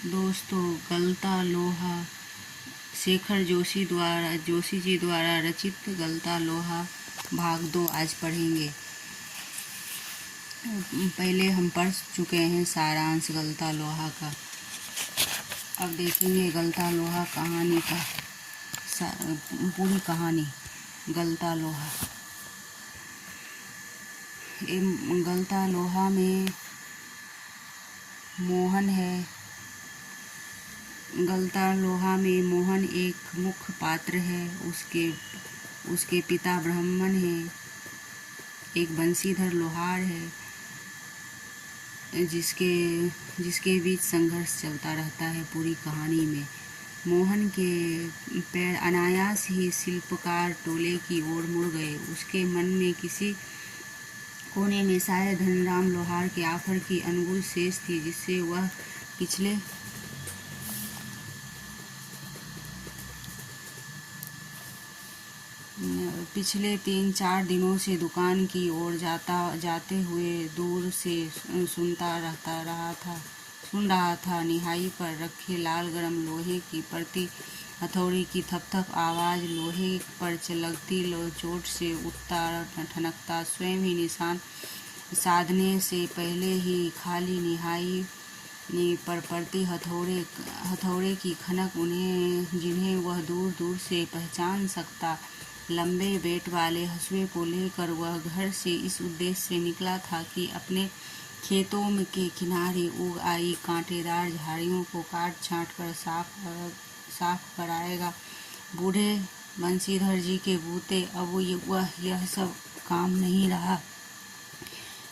दोस्तों, गलता लोहा शेखर जोशी जी द्वारा रचित गलता लोहा भाग 2 आज पढ़ेंगे। पहले हम पढ़ चुके हैं सारांश गलता लोहा का। अब देखेंगे गलता लोहा कहानी का पूरी कहानी। गलता लोहा गलता लोहा में मोहन है। गलता लोहा में मोहन एक मुख्य पात्र है। उसके पिता ब्राह्मण हैं। एक बंशीधर लोहार है जिसके बीच संघर्ष चलता रहता है पूरी कहानी में। मोहन के पैर अनायास ही शिल्पकार टोले की ओर मुड़ गए। उसके मन में किसी कोने में शायद धनराम लोहार के आफर की अनगुल शेष थी, जिससे वह पिछले 3-4 दिनों से दुकान की ओर जाते हुए दूर से सुन रहा था। निहाई पर रखे लाल गरम लोहे की प्रति हथौड़ी की थप आवाज, लोहे पर लगती चोट से उठता ठनकता स्वयं ही निशान साधने से पहले ही खाली निहाई पर पड़ती हथौड़े की खनक जिन्हें वह दूर दूर से पहचान सकता। लंबे बेट वाले हंसुए को लेकर वह घर से इस उद्देश्य से निकला था कि अपने खेतों के किनारे उग आई कांटेदार झाड़ियों को काट छांट कर साफ कराएगा। बूढ़े बंशीधर जी के बूते अब वह यह सब काम नहीं रहा।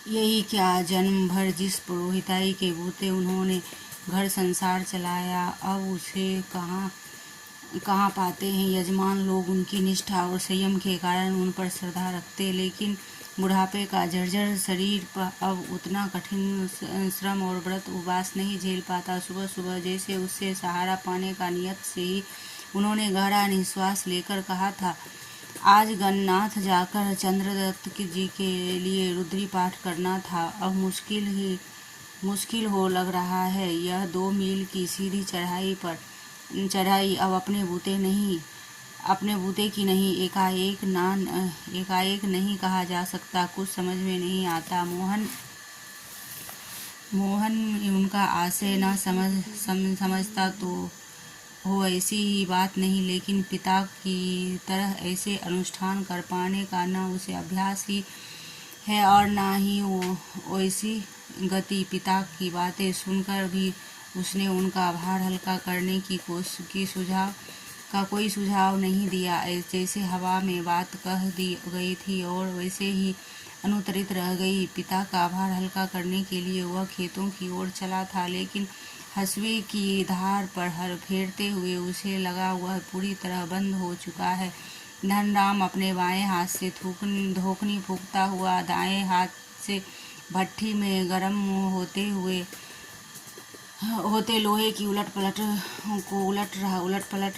यही क्या, जन्म भर जिस पुरोहिताई के बूते उन्होंने घर संसार चलाया, अब उसे कहाँ पाते हैं। यजमान लोग उनकी निष्ठा और संयम के कारण उन पर श्रद्धा रखते, लेकिन बुढ़ापे का जर्जर शरीर पर अब उतना कठिन श्रम और व्रत उपवास नहीं झेल पाता। सुबह सुबह जैसे उससे सहारा पाने का नियत से ही उन्होंने गहरा निश्वास लेकर कहा था, आज गणनाथ जाकर चंद्रदत्त जी के लिए रुद्री पाठ करना था। अब मुश्किल हो लग रहा है। यह 2 मील की सीधी चढ़ाई अब अपने बूते की नहीं। एकाएक नहीं कहा जा सकता। कुछ समझ में नहीं आता। मोहन उनका आशय न समझता तो हो, ऐसी ही बात नहीं, लेकिन पिता की तरह ऐसे अनुष्ठान कर पाने का न उसे अभ्यास ही है और न ही वैसी गति। पिता की बातें सुनकर भी उसने उनका भार हल्का करने की कोई सुझाव नहीं दिया। जैसे हवा में बात कह दी गई थी और वैसे ही अनुत्तरित रह गई। पिता का भार हल्का करने के लिए वह खेतों की ओर चला था, लेकिन हंसुए की धार पर फेरते हुए उसे लगा वह पूरी तरह बंद हो चुका है। धनराम अपने बाएं हाथ से धोखनी फूंकता हुआ दाएं हाथ से भट्ठी में गर्म होते लोहे की उलट पलट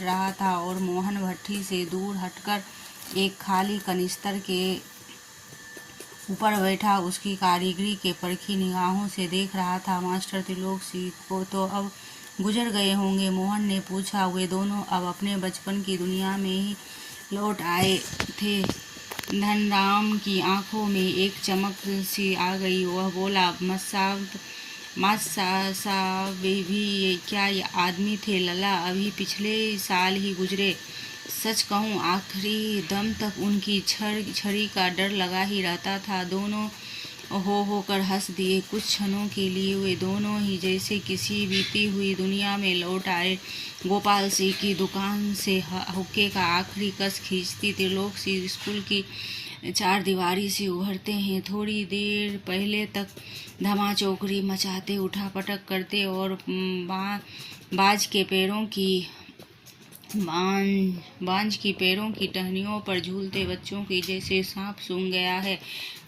रहा था और मोहन भट्ठी से दूर हटकर एक खाली कनिस्तर के ऊपर बैठा उसकी कारीगरी के परखी निगाहों से देख रहा था। मास्टर त्रिलोक सिंह को तो अब गुजर गए होंगे, मोहन ने पूछा। वे दोनों अब अपने बचपन की दुनिया में ही लौट आए थे। धनराम की आंखों में एक चमक सी आ गई। वह बोला, साहब भी क्या आदमी थे लला, अभी पिछले साल ही गुजरे। सच कहूँ आखिरी दम तक उनकी छड़ी का डर लगा ही रहता था। दोनों होकर हंस दिए। कुछ क्षणों के लिए वे दोनों ही जैसे किसी बीती हुई दुनिया में लौट आए। गोपाल सिंह की दुकान से हुक्के का आखिरी कस खींचती त्रिलोक सिंह स्कूल की 4 दीवारी से उभरते हैं। थोड़ी देर पहले तक धमा चौकड़ी मचाते, उठापटक करते और बांझ की पैरों की टहनियों पर झूलते बच्चों की जैसे सांप सूंघ गया है।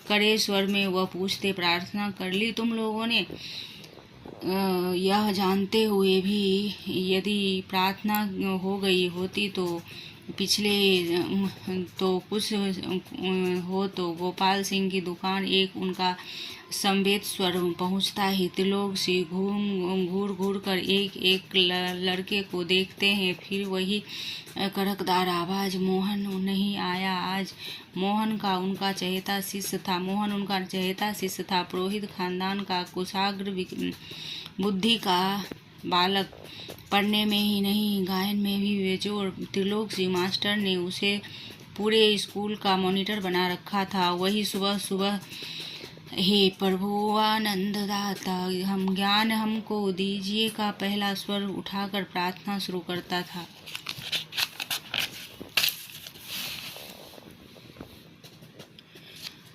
कड़े स्वर में वह पूछते, प्रार्थना कर ली तुम लोगों ने? यह जानते हुए भी यदि प्रार्थना हो गई होती तो कुछ हो तो गोपाल सिंह की दुकान एक उनका संवेद स्वर पहुंचता ही त्रिलोक सिंह घूर घूर कर कर एक एक लड़के को देखते हैं। फिर वही कड़कदार आवाज़, मोहन नहीं आया आज। मोहन उनका चहेता शिष्य था, पुरोहित खानदान का कुशाग्र बुद्धि का बालक, पढ़ने में ही नहीं गायन में भी बेजोड़। त्रिलोक सिंह मास्टर ने उसे पूरे स्कूल का मॉनिटर बना रखा था। वही सुबह सुबह, हे प्रभु आनंद दाता, हम ज्ञान हमको दीजिए का पहला स्वर उठाकर प्रार्थना शुरू करता था।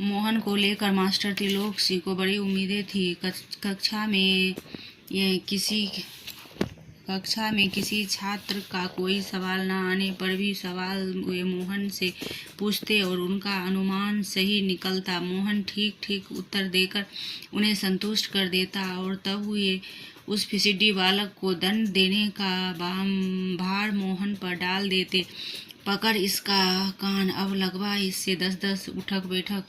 मोहन को लेकर मास्टर त्रिलोक सिंह को बड़ी उम्मीदें थी। कक्षा में किसी छात्र का कोई सवाल न आने पर भी सवाल वे मोहन से पूछते और उनका अनुमान सही निकलता। मोहन ठीक ठीक उत्तर देकर उन्हें संतुष्ट कर देता और तब वे उस फिसिड्डी बालक को दंड देने का भार मोहन पर डाल देते। पकड़ इसका कान, अब लगवा इससे 10-10 उठक बैठक,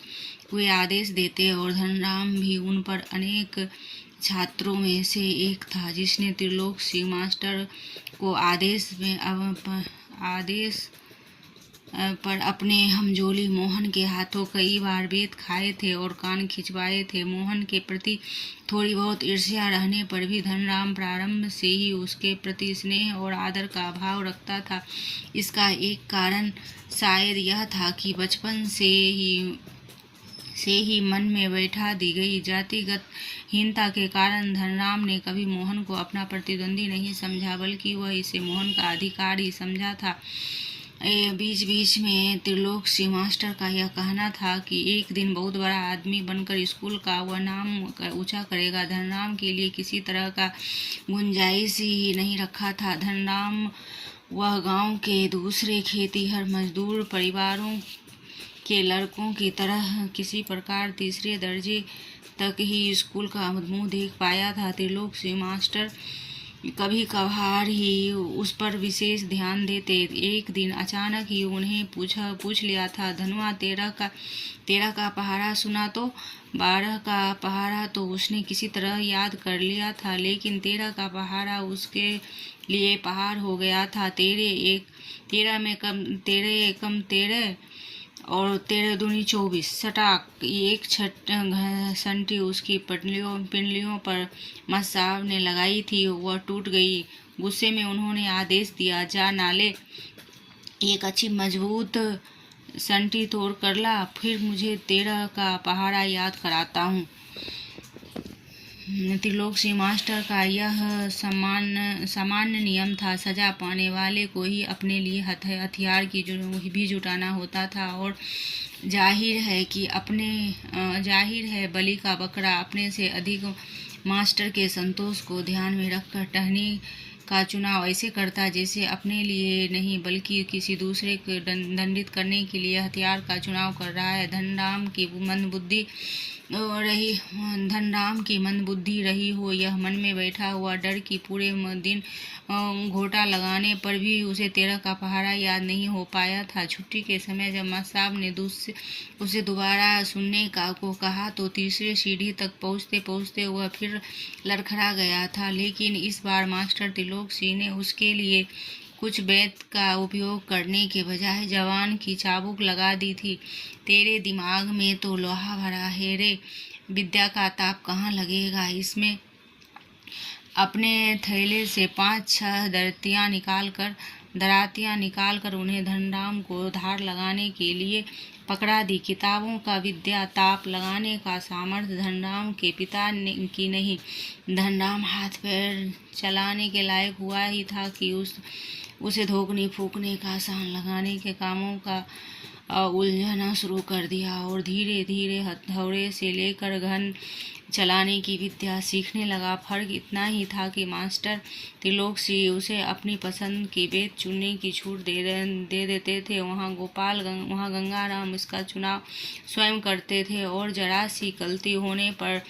वे आदेश देते। और धनराम भी उन पर अनेक छात्रों में से एक था जिसने त्रिलोक सिंह मास्टर को आदेश पर अपने हमजोली मोहन के हाथों कई बार बेत खाए थे और कान खिंचवाए थे। मोहन के प्रति थोड़ी बहुत ईर्ष्या रहने पर भी धनराम प्रारंभ से ही उसके प्रति स्नेह और आदर का भाव रखता था। इसका एक कारण शायद यह था कि बचपन से ही मन में बैठा दी गई जातिगत हीनता के कारण धनराम ने कभी मोहन को अपना प्रतिद्वंदी नहीं समझा, बल्कि वह इसे मोहन का अधिकार ही समझा था। बीच बीच में त्रिलोक सिंह मास्टर का यह कहना था कि एक दिन बहुत बड़ा आदमी बनकर स्कूल का वह नाम ऊंचा करेगा। धनराम के लिए किसी तरह का गुंजाइश ही नहीं रखा था। धनराम वह गांव के दूसरे खेतीहर मजदूर परिवारों के लड़कों की तरह किसी प्रकार तीसरे दर्जे तक ही स्कूल का मुंह देख पाया था। त्रिलोक सिंह मास्टर कभी कभार ही उस पर विशेष ध्यान देते। एक दिन अचानक ही उन्हें पूछ लिया था, धनुआ 13 का पहाड़ा सुना तो? 12 का पहाड़ा तो उसने किसी तरह याद कर लिया था, लेकिन 13 का पहाड़ा उसके लिए पहाड़ हो गया था। 13 और 13 दूनी 24, सटाक एक घंटी उसकी पिंडलियों पर मस्त साहब ने लगाई थी, वह टूट गई। गुस्से में उन्होंने आदेश दिया, जा नाले एक अच्छी मजबूत संटी तोड़ कर ला, फिर मुझे 13 का पहाड़ा याद कराता हूँ। त्रिलोक सिंह मास्टर का यह सामान्य नियम था। सजा पाने वाले को ही अपने लिए हथियार भी जुटाना होता था और जाहिर है बलि का बकरा अपने से अधिक मास्टर के संतोष को ध्यान में रखकर टहनी का चुनाव ऐसे करता जैसे अपने लिए नहीं बल्कि किसी दूसरे को दंडित करने के लिए हथियार का चुनाव कर रहा है। धनराम की मंदबुद्धि रही हो यह मन में बैठा हुआ डर कि पूरे दिन घोटा लगाने पर भी उसे 13 का पहाड़ा याद नहीं हो पाया था। छुट्टी के समय जब मास्टर साहब ने उसे दोबारा सुनने को कहा तो तीसरे सीढ़ी तक पहुँचते वह फिर लड़खड़ा गया था। लेकिन इस बार मास्टर त्रिलोक सिंह ने उसके लिए कुछ बेत का उपयोग करने के बजाय जवान की चाबुक लगा दी थी। तेरे दिमाग में तो लोहा भरा है रे, विद्या का ताप कहाँ लगेगा इसमें। अपने थैले से 5-6 दरातियां निकालकर उन्हें धनराम को धार लगाने के लिए पकड़ा दी। किताबों का विद्या ताप लगाने का सामर्थ्य धनराम के पिता की नहीं, धनराम हाथ पैर चलाने के लायक हुआ ही था कि उसे धोखने फूकने का सान लगाने के कामों का उलझना शुरू कर दिया और धीरे धीरे हथौड़े से लेकर घन चलाने की विद्या सीखने लगा। फर्क इतना ही था कि मास्टर त्रिलोक सिंह उसे अपनी पसंद की बेत चुनने की छूट दे देते थे। वहाँ गंगाराम इसका चुनाव स्वयं करते थे और जरा सी गलती होने पर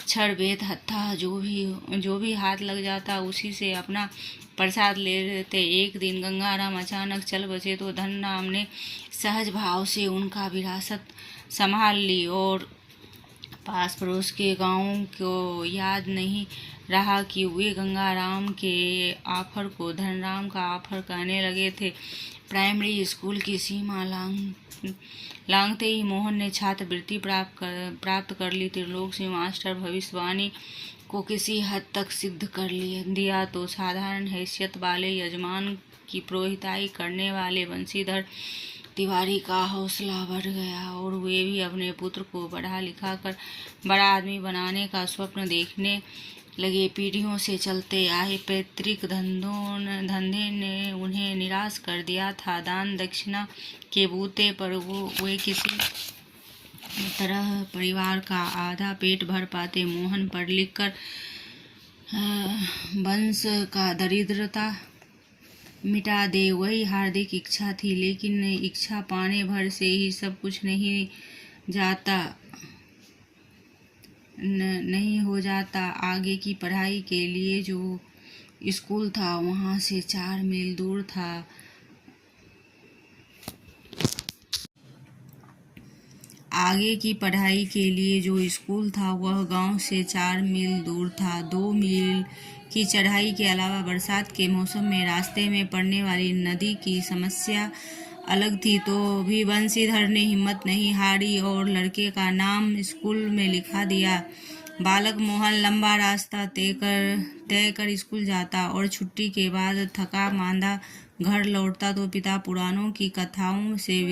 छड़ बेत हत्था जो भी हाथ लग जाता उसी से अपना प्रसाद ले लेते। एक दिन गंगाराम अचानक चल बसे तो धनराम ने सहज भाव से उनका विरासत संभाल ली और पास पड़ोस के गांवों को याद नहीं रहा कि वे गंगाराम के ऑफर को धनराम का ऑफर कहने लगे थे। प्राइमरी स्कूल की सीमा लांघते ही मोहन ने छात्रवृत्ति प्राप्त कर ली। त्रिलोक से मास्टर भविष्यवाणी को किसी हद तक सिद्ध कर दिया तो साधारण हैसियत वाले यजमान की पुरोहिताई करने वाले बंशीधर तिवारी का हौसला बढ़ गया और वे भी अपने पुत्र को पढ़ा लिखा कर बड़ा आदमी बनाने का स्वप्न देखने लगे। पीढ़ियों से चलते आए पैतृक धंधे ने उन्हें निराश कर दिया था। दान दक्षिणा के बूते पर वे किसी तरह परिवार का आधा पेट भर पाते। मोहन पढ़ लिख कर वंश का दरिद्रता मिटा दे, वही हार्दिक इच्छा थी। लेकिन इच्छा पाने भर से ही सब कुछ नहीं हो जाता। आगे की पढ़ाई के लिए जो स्कूल था वहाँ से 4 मील दूर था। आगे की पढ़ाई के लिए जो स्कूल था वह गांव से 4 मील दूर था। 2 मील की चढ़ाई के अलावा बरसात के मौसम में रास्ते में पड़ने वाली नदी की समस्या अलग थी। तो भी बंशीधर ने हिम्मत नहीं हारी और लड़के का नाम स्कूल में लिखा दिया। बालक मोहन लंबा रास्ता तय कर स्कूल जाता और छुट्टी के बाद थका मांदा घर लौटता तो पिता पुराणों की कथाओं से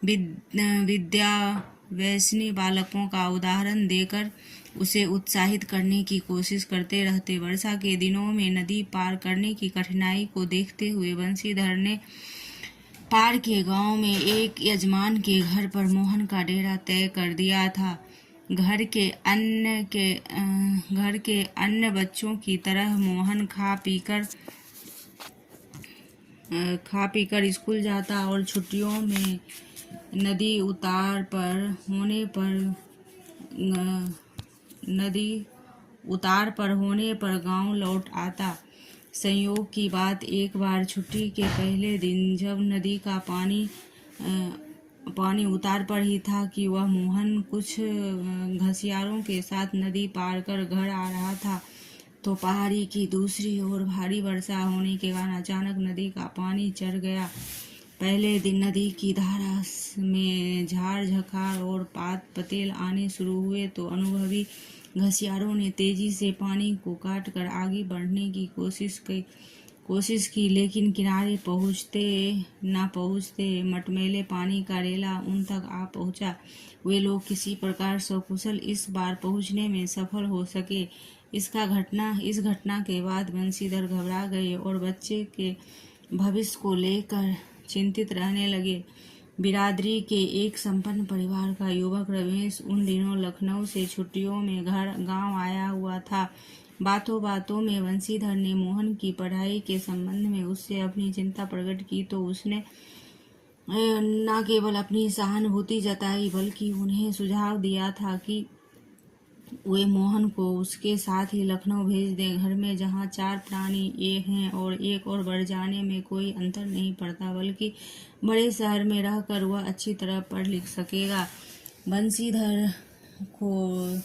विद्या व्यसनी बालकों का उदाहरण देकर उसे उत्साहित करने की कोशिश करते रहते। वर्षा के दिनों में नदी पार करने की कठिनाई को देखते हुए बंशीधर ने पार के गांव में एक यजमान के घर पर मोहन का डेरा तय कर दिया था। घर के अन्य बच्चों की तरह मोहन खा पीकर स्कूल जाता और छुट्टियों में नदी उतार पर होने पर गांव लौट आता। संयोग की बात, एक बार छुट्टी के पहले दिन जब नदी का पानी उतार पर ही था कि वह मोहन कुछ घसियारों के साथ नदी पार कर घर आ रहा था तो पहाड़ी की दूसरी ओर भारी वर्षा होने के कारण अचानक नदी का पानी चढ़ गया। पहले दिन नदी की धारा में झाड़ झखाड़ और पात पतेल आने शुरू हुए तो अनुभवी घसियारों ने तेजी से पानी को काट कर आगे बढ़ने की कोशिश की, लेकिन किनारे पहुँचते मटमैले पानी का रेला उन तक आ पहुँचा। वे लोग किसी प्रकार सकुशल इस बार पहुँचने में सफल हो सके। इस घटना के बाद बंशीधर घबरा गए और बच्चे के भविष्य को लेकर चिंतित रहने लगे। बिरादरी के एक संपन्न परिवार का युवक रमेश उन दिनों लखनऊ से छुट्टियों में गांव आया हुआ था। बातों में बंशीधर ने मोहन की पढ़ाई के संबंध में उससे अपनी चिंता प्रकट की तो उसने न केवल अपनी सहानुभूति जताई बल्कि उन्हें सुझाव दिया था कि वे मोहन को उसके साथ ही लखनऊ भेज दें। घर में जहाँ 4 प्राणी एक हैं और एक और बढ़ जाने में कोई अंतर नहीं पड़ता, बल्कि बड़े शहर में रहकर वह अच्छी तरह पढ़ लिख सकेगा। बंशीधर को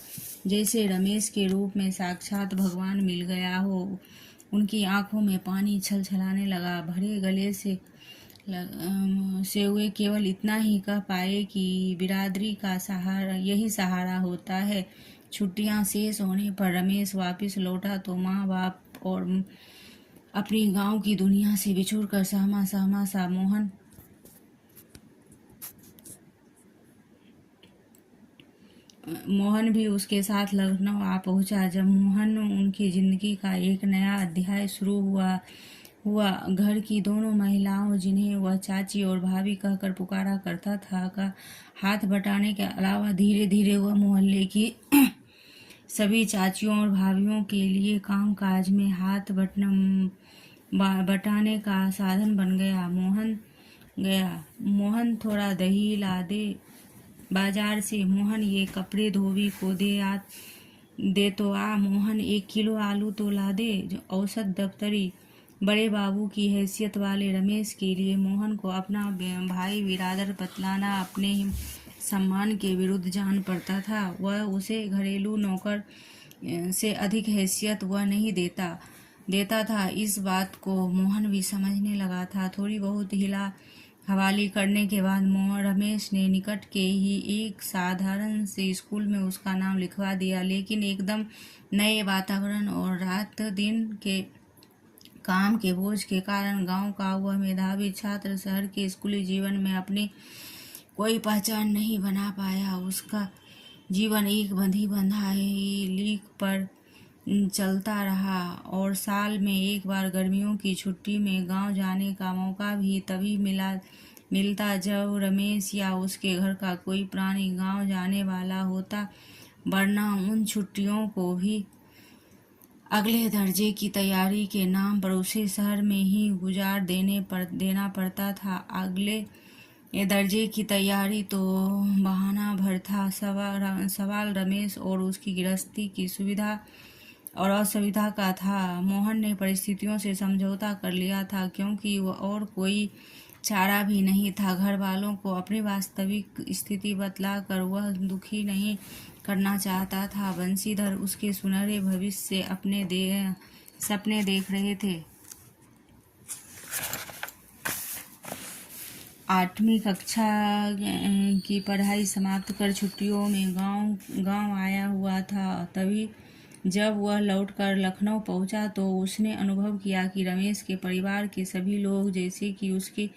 जैसे रमेश के रूप में साक्षात भगवान मिल गया हो। उनकी आंखों में पानी छलछलाने लगा। भरे गले से वे केवल इतना ही कह पाए कि बिरादरी का यही सहारा होता है। छुट्टियां शेष होने पर रमेश वापस लौटा तो माँ बाप और अपनी गांव की दुनिया से बिछुड़कर सहमा सा मोहन भी उसके साथ लखनऊ आ पहुंचा। जब मोहन उनकी जिंदगी का एक नया अध्याय शुरू हुआ घर की दोनों महिलाओं, जिन्हें वह चाची और भाभी कहकर पुकारा करता था, का हाथ बटाने के अलावा धीरे धीरे वह मोहल्ले की सभी चाचियों और भाभियों के लिए काम काज में हाथ बटाने का साधन बन गया। मोहन थोड़ा दही ला दे बाजार से, मोहन ये कपड़े धोबी को दे तो आ, मोहन 1 किलो आलू तो ला दे। जो औसत दफ्तरी बड़े बाबू की हैसियत वाले रमेश के लिए मोहन को अपना भाई बिरादर बतलाना अपने ही सम्मान के विरुद्ध जान पड़ता था। वह उसे घरेलू नौकर से अधिक हैसियत वह नहीं देता था। इस बात को मोहन भी समझने लगा था। थोड़ी बहुत हिला हवाली करने के बाद रमेश ने निकट के ही एक साधारण से स्कूल में उसका नाम लिखवा दिया। लेकिन एकदम नए वातावरण और रात दिन के काम के बोझ के कारण गांव का वह मेधावी छात्र शहर के स्कूली जीवन में अपनी कोई पहचान नहीं बना पाया। उसका जीवन एक बंधी बंधाई लीक पर चलता रहा और साल में एक बार गर्मियों की छुट्टी में गांव जाने का मौका भी तभी मिलता जब रमेश या उसके घर का कोई प्राणी गांव जाने वाला होता, वरना उन छुट्टियों को भी अगले दर्जे की तैयारी के नाम पर उसे शहर में ही गुजार देना पड़ता था। अगले दर्जे की तैयारी तो बहाना भर था। सवाल रमेश और उसकी गृहस्थी की सुविधा और असुविधा का था। मोहन ने परिस्थितियों से समझौता कर लिया था, क्योंकि वह और कोई चारा भी नहीं था। घर वालों को अपनी वास्तविक स्थिति बतलाकर वह दुखी नहीं करना चाहता था। बंशीधर उसके सुनहरे भविष्य से अपने सपने देख रहे थे। 8वीं कक्षा की पढ़ाई समाप्त कर छुट्टियों में गांव आया हुआ था। तभी जब वह लौटकर लखनऊ पहुंचा तो उसने अनुभव किया कि रमेश के परिवार के सभी लोग जैसे कि उसके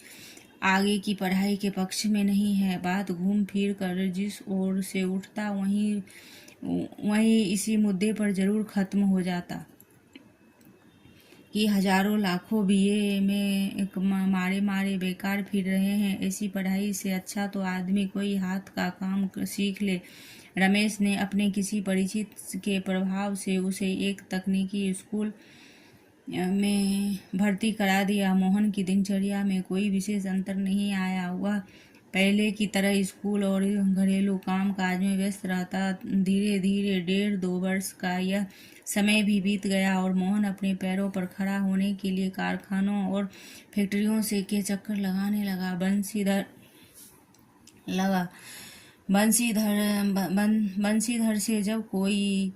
आगे की पढ़ाई के पक्ष में नहीं है। बात घूम फिर कर जिस ओर से उठता वहीं इसी मुद्दे पर जरूर खत्म हो जाता कि हजारों लाखों बीए में मारे बेकार फिर रहे हैं। ऐसी पढ़ाई से अच्छा तो आदमी कोई हाथ का काम सीख ले। रमेश ने अपने किसी परिचित के प्रभाव से उसे एक तकनीकी स्कूल में भर्ती करा दिया। मोहन की दिनचर्या में कोई विशेष अंतर नहीं आया। वह पहले की तरह स्कूल और घरेलू काम काज में व्यस्त रहता। धीरे धीरे 1.5-2 वर्ष का यह समय भी बीत गया और मोहन अपने पैरों पर खड़ा होने के लिए कारखानों और फैक्ट्रियों से के चक्कर लगाने लगा। बंशीधर से जब कोई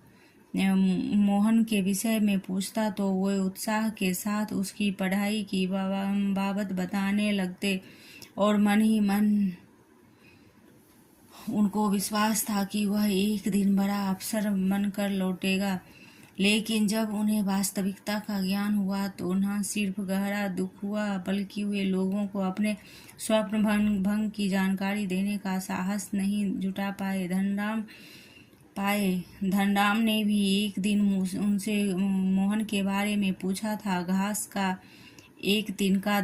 मोहन के विषय में पूछता तो वे उत्साह के साथ उसकी पढ़ाई की बाबत बताने लगते और मन ही मन उनको विश्वास था कि वह एक दिन बड़ा अफसर बनकर लौटेगा। लेकिन जब उन्हें वास्तविकता का ज्ञान हुआ तो न सिर्फ गहरा दुख हुआ, बल्कि वे लोगों को अपने स्वप्न भंग की जानकारी देने का साहस नहीं जुटा पाए। धनराम ने भी एक दिन उनसे मोहन के बारे में पूछा था। घास का एक तिनका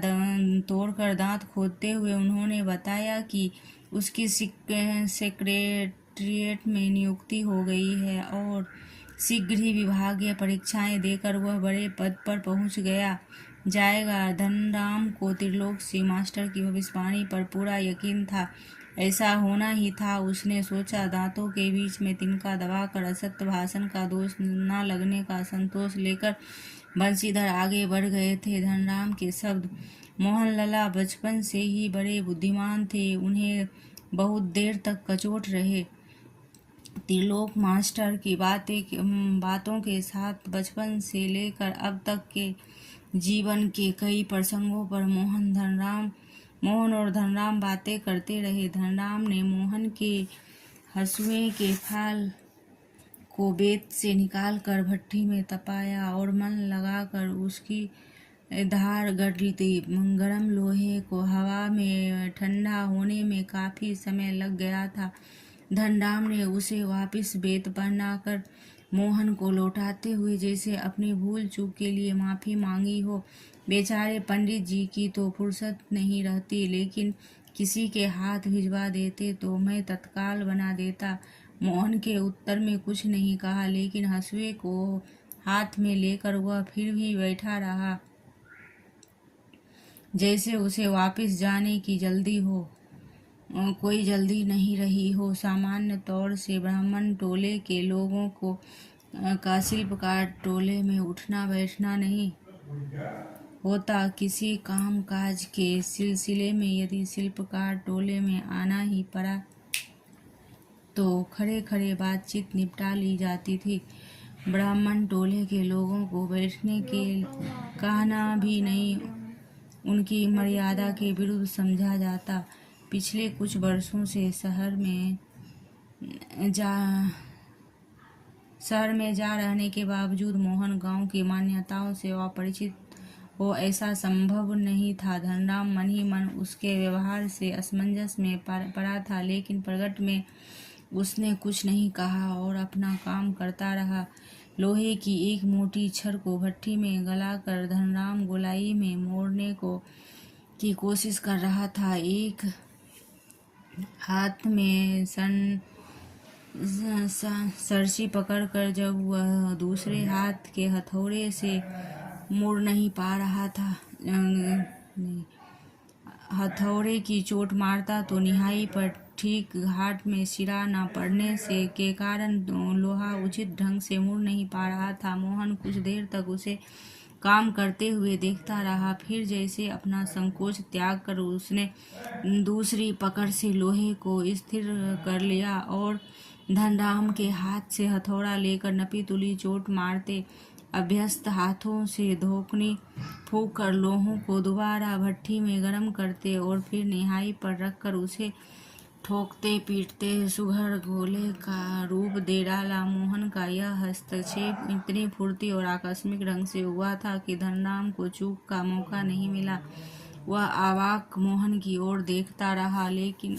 तोड़कर दांत खोदते हुए उन्होंने बताया कि उसकी सेक्रेटरिएट में नियुक्ति हो गई है और शीघ्र ही विभागीय परीक्षाएं देकर वह बड़े पद पर पहुंच जाएगा। धनराम को त्रिलोक से मास्टर की भविष्यवाणी पर पूरा यकीन था। ऐसा होना ही था, उसने सोचा। दांतों के बीच में तिनका दबाकर असत्य भाषण का दोष न लगने का संतोष लेकर बंशीधर आगे बढ़ गए थे। धनराम के शब्द मोहन लला बचपन से ही बड़े बुद्धिमान थे, उन्हें बहुत देर तक कचोट रहे। त्रिलोक मास्टर की बातों के साथ बचपन से लेकर अब तक के जीवन के कई प्रसंगों पर मोहन और धनराम बातें करते रहे। धनराम ने मोहन के हसुए के फाल को बेत से निकालकर भट्टी में तपाया और मन लगाकर उसकी धार गढ़ी थी। गरम लोहे को हवा में ठंडा होने में काफी समय लग गया था। धनराम ने उसे वापस बेत बनाकर मोहन को लौटाते हुए जैसे अपनी भूल चूक के लिए माफी मांगी हो। बेचारे पंडित जी की तो फुर्सत नहीं रहती, लेकिन किसी के हाथ भिजवा देते तो मैं तत्काल बना देता। मोहन के उत्तर में कुछ नहीं कहा, लेकिन हंसुए को हाथ में लेकर वह फिर भी बैठा रहा, जैसे उसे वापस जाने की जल्दी हो। कोई जल्दी नहीं रही हो। सामान्य तौर से ब्राह्मण टोले के लोगों का शिल्पकार टोले में उठना बैठना नहीं होता। किसी काम काज के सिलसिले में यदि शिल्पकार टोले में आना ही पड़ा तो खड़े खड़े बातचीत निपटा ली जाती थी। ब्राह्मण टोले के लोगों को बैठने के कहना भी नहीं उनकी मर्यादा के विरुद्ध समझा जाता। पिछले कुछ वर्षों से शहर में जा रहने के बावजूद मोहन गांव की मान्यताओं से अपरिचित हो, ऐसा संभव नहीं था। धनराम मन ही मन उसके व्यवहार से असमंजस में पड़ा था, लेकिन प्रकट में उसने कुछ नहीं कहा और अपना काम करता रहा। लोहे की एक मोटी छड़ को भट्ठी में गलाकर धनराम गोलाई में मोड़ने की कोशिश कर रहा था। एक हाथ में सरसी पकड़कर जब वह दूसरे हाथ के हथौड़े से मुड़ नहीं पा रहा था, हथौड़े की चोट मारता तो निहाई पर ठीक घाट में सिरा न पड़ने से के कारण लोहा उचित ढंग से मुड़ नहीं पा रहा था। मोहन कुछ देर तक उसे काम करते हुए देखता रहा, फिर जैसे अपना संकोच त्याग कर उसने दूसरी पकड़ से लोहे को स्थिर कर लिया और धनराम के हाथ से हथौड़ा लेकर नपी तुली चोट मारते अभ्यस्त हाथों से धोकनी फूंक कर लोहों को दोबारा भट्ठी में गर्म करते और फिर निहाई पर रखकर उसे ठोकते पीटते सुघड़ गोले का रूप दे डाला। मोहन का यह हस्तक्षेप इतनी फुर्ती और आकस्मिक ढंग से हुआ था कि धनराम को चूक का मौका नहीं मिला। वह अवाक मोहन की ओर देखता रहा, लेकिन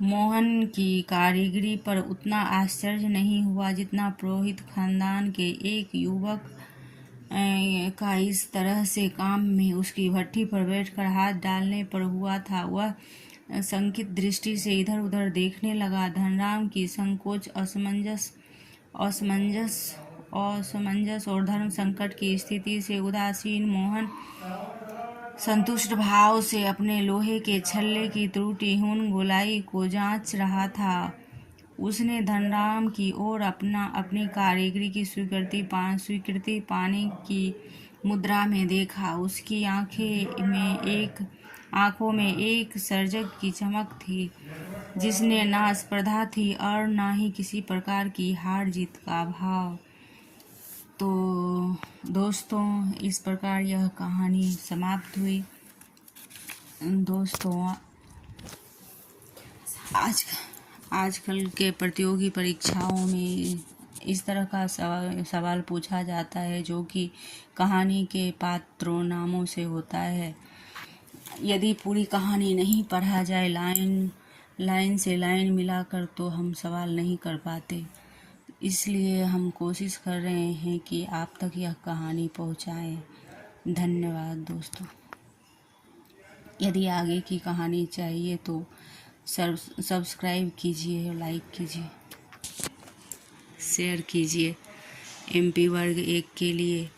मोहन की कारीगरी पर उतना आश्चर्य नहीं हुआ जितना पुरोहित खानदान के एक युवक का इस तरह से काम में उसकी भट्ठी पर बैठकर हाथ डालने पर हुआ था। वह शंकित दृष्टि से इधर उधर देखने लगा। धनराम की संकोच, असमंजस और धर्म संकट की स्थिति से उदासीन मोहन संतुष्ट भाव से अपने लोहे के छल्ले की त्रुटिहीन गोलाई को जांच रहा था। उसने धनराम की ओर अपनी कारीगरी की स्वीकृति पाने की मुद्रा में देखा। उसकी आंखों में एक सर्जक की चमक थी, जिसने ना स्पर्धा थी और ना ही किसी प्रकार की हार जीत का भाव। तो दोस्तों, इस प्रकार यह कहानी समाप्त हुई। दोस्तों, आजकल के प्रतियोगी परीक्षाओं में इस तरह का सवाल पूछा जाता है, जो कि कहानी के पात्रों नामों से होता है। यदि पूरी कहानी नहीं पढ़ा जाए लाइन से लाइन मिलाकर, तो हम सवाल नहीं कर पाते। इसलिए हम कोशिश कर रहे हैं कि आप तक यह कहानी पहुंचाएं। धन्यवाद दोस्तों। यदि आगे की कहानी चाहिए तो सब्सक्राइब कीजिए, लाइक कीजिए, शेयर कीजिए। MP वर्ग 1 के लिए